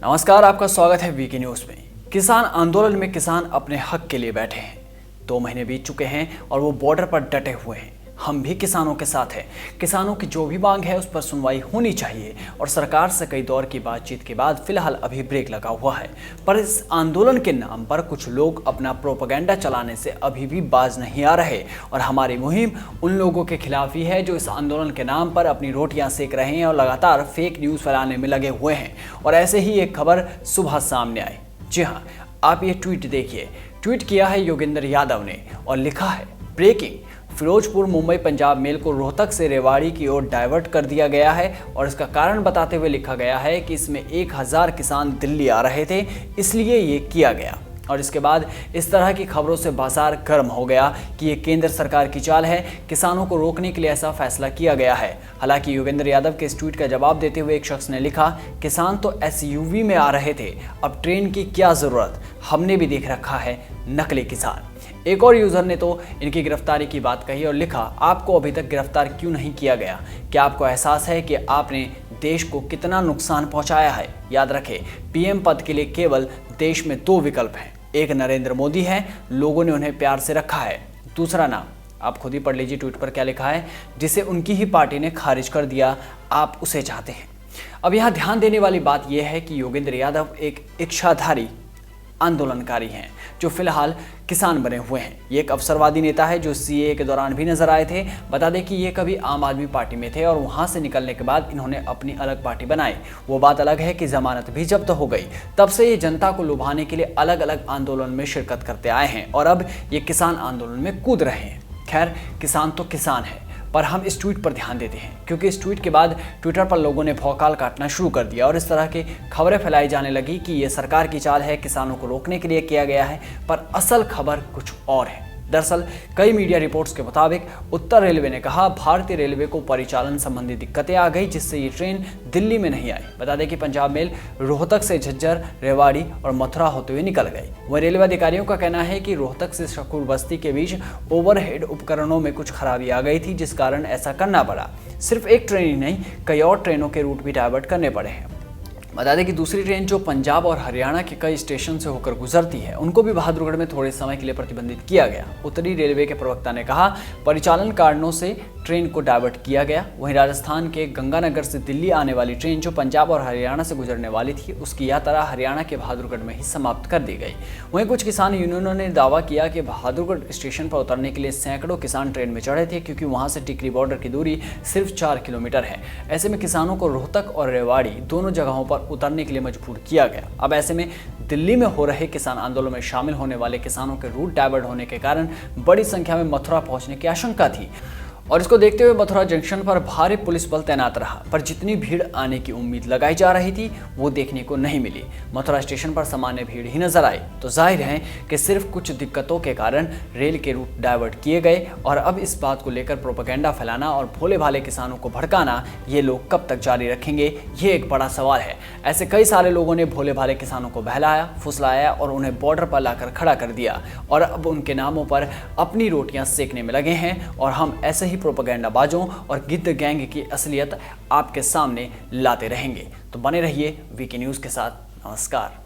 नमस्कार, आपका स्वागत है वीके न्यूज में। किसान आंदोलन में किसान अपने हक के लिए बैठे हैं। 2 महीने बीत चुके हैं और वो बॉर्डर पर डटे हुए हैं। हम भी किसानों के साथ हैं। किसानों की जो भी मांग है उस पर सुनवाई होनी चाहिए और सरकार से कई दौर की बातचीत के बाद फिलहाल अभी ब्रेक लगा हुआ है। पर इस आंदोलन के नाम पर कुछ लोग अपना प्रोपेगेंडा चलाने से अभी भी बाज नहीं आ रहे और हमारी मुहिम उन लोगों के खिलाफ ही है जो इस आंदोलन के नाम पर अपनी रोटियां सेक रहे हैं और लगातार फेक न्यूज़ फैलाने में लगे हुए हैं। और ऐसे ही एक खबर सुबह सामने आई। जी हाँ, आप ये ट्वीट देखिए। ट्वीट किया है योगेंद्र यादव ने और लिखा है, ब्रेकिंग, फिरोजपुर मुंबई पंजाब मेल को रोहतक से रेवाड़ी की ओर डाइवर्ट कर दिया गया है। और इसका कारण बताते हुए लिखा गया है कि इसमें 1000 किसान दिल्ली आ रहे थे, इसलिए ये किया गया। और इसके बाद इस तरह की खबरों से बाजार गर्म हो गया कि ये केंद्र सरकार की चाल है, किसानों को रोकने के लिए ऐसा फैसला किया गया है। हालांकि योगेंद्र यादव के इस ट्वीट का जवाब देते हुए एक शख्स ने लिखा, किसान तो एसयूवी में आ रहे थे, अब ट्रेन की क्या ज़रूरत, हमने भी देख रखा है नकली किसान। एक और यूजर ने तो इनकी गिरफ्तारी की बात कही और लिखा, आपको अभी तक गिरफ्तार क्यों नहीं किया गया? क्या आपको एहसास है कि आपने देश को कितना नुकसान पहुंचाया है? याद रखें, पीएम पद के लिए केवल देश में 2 विकल्प हैं। एक नरेंद्र मोदी है, लोगों ने उन्हें प्यार से रखा है। दूसरा नाम आप खुद ही पढ़ लीजिए ट्वीट पर क्या लिखा है, जिसे उनकी ही पार्टी ने खारिज कर दिया, आप उसे चाहते हैं। अब यहाँ ध्यान देने वाली बात यह है कि योगेंद्र यादव एक इच्छाधारी आंदोलनकारी हैं जो फिलहाल किसान बने हुए हैं। ये एक अवसरवादी नेता है जो सीएए के दौरान भी नजर आए थे। बता दें कि ये कभी आम आदमी पार्टी में थे और वहां से निकलने के बाद इन्होंने अपनी अलग पार्टी बनाई। वो बात अलग है कि जमानत भी जब्त हो गई। तब से ये जनता को लुभाने के लिए अलग अलग आंदोलन में शिरकत करते आए हैं और अब ये किसान आंदोलन में कूद रहे हैं। खैर, किसान तो किसान है, पर हम इस ट्वीट पर ध्यान देते हैं क्योंकि इस ट्वीट के बाद ट्विटर पर लोगों ने भौकाल काटना शुरू कर दिया और इस तरह की खबरें फैलाई जाने लगी कि ये सरकार की चाल है, किसानों को रोकने के लिए किया गया है। पर असल खबर कुछ और है। दरअसल कई मीडिया रिपोर्ट्स के मुताबिक उत्तर रेलवे ने कहा, भारतीय रेलवे को परिचालन संबंधी दिक्कतें आ गई जिससे ये ट्रेन दिल्ली में नहीं आई। बता दें कि पंजाब मेल रोहतक से झज्जर, रेवाड़ी और मथुरा होते हुए निकल गई। वह रेलवे अधिकारियों का कहना है कि रोहतक से शकूर बस्ती के बीच ओवरहेड उपकरणों में कुछ खराबी आ गई थी, जिस कारण ऐसा करना पड़ा। सिर्फ एक ट्रेन ही नहीं, कई और ट्रेनों के रूट भी डाइवर्ट करने पड़े हैं। बता दें कि दूसरी ट्रेन जो पंजाब और हरियाणा के कई स्टेशन से होकर गुजरती है, उनको भी बहादुरगढ़ में थोड़े समय के लिए प्रतिबंधित किया गया। उत्तरी रेलवे के प्रवक्ता ने कहा, परिचालन कारणों से ट्रेन को डाइवर्ट किया गया। वहीं राजस्थान के गंगानगर से दिल्ली आने वाली ट्रेन जो पंजाब और हरियाणा से गुजरने वाली थी, उसकी यात्रा हरियाणा के बहादुरगढ़ में ही समाप्त कर दी गई। वहीं कुछ किसान यूनियनों ने दावा किया कि बहादुरगढ़ स्टेशन पर उतरने के लिए सैकड़ों किसान ट्रेन में चढ़े थे क्योंकि वहां से टिकरी बॉर्डर की दूरी सिर्फ 4 किलोमीटर है। ऐसे में किसानों को रोहतक और रेवाड़ी दोनों जगहों पर उतरने के लिए मजबूर किया गया। अब ऐसे में दिल्ली में हो रहे किसान आंदोलन में शामिल होने वाले किसानों के रूट डाइवर्ट होने के कारण बड़ी संख्या में मथुरा पहुंचने की आशंका थी और इसको देखते हुए मथुरा जंक्शन पर भारी पुलिस बल तैनात रहा। पर जितनी भीड़ आने की उम्मीद लगाई जा रही थी वो देखने को नहीं मिली। मथुरा स्टेशन पर सामान्य भीड़ ही नजर आई। तो जाहिर है कि सिर्फ कुछ दिक्कतों के कारण रेल के रूट डाइवर्ट किए गए और अब इस बात को लेकर प्रोपेगेंडा फैलाना और भोले भाले किसानों को भड़काना ये लोग कब तक जारी रखेंगे, ये एक बड़ा सवाल है। ऐसे कई सारे लोगों ने भोले भाले किसानों को बहलाया, फुसलाया और उन्हें बॉर्डर पर लाकर खड़ा कर दिया और अब उनके नामों पर अपनी रोटियां सेकने में लगे हैं और हम ऐसे प्रोपेगेंडाबाजों और गिद्ध गैंग की असलियत आपके सामने लाते रहेंगे। तो बने रहिए वीके न्यूज़ के साथ। नमस्कार।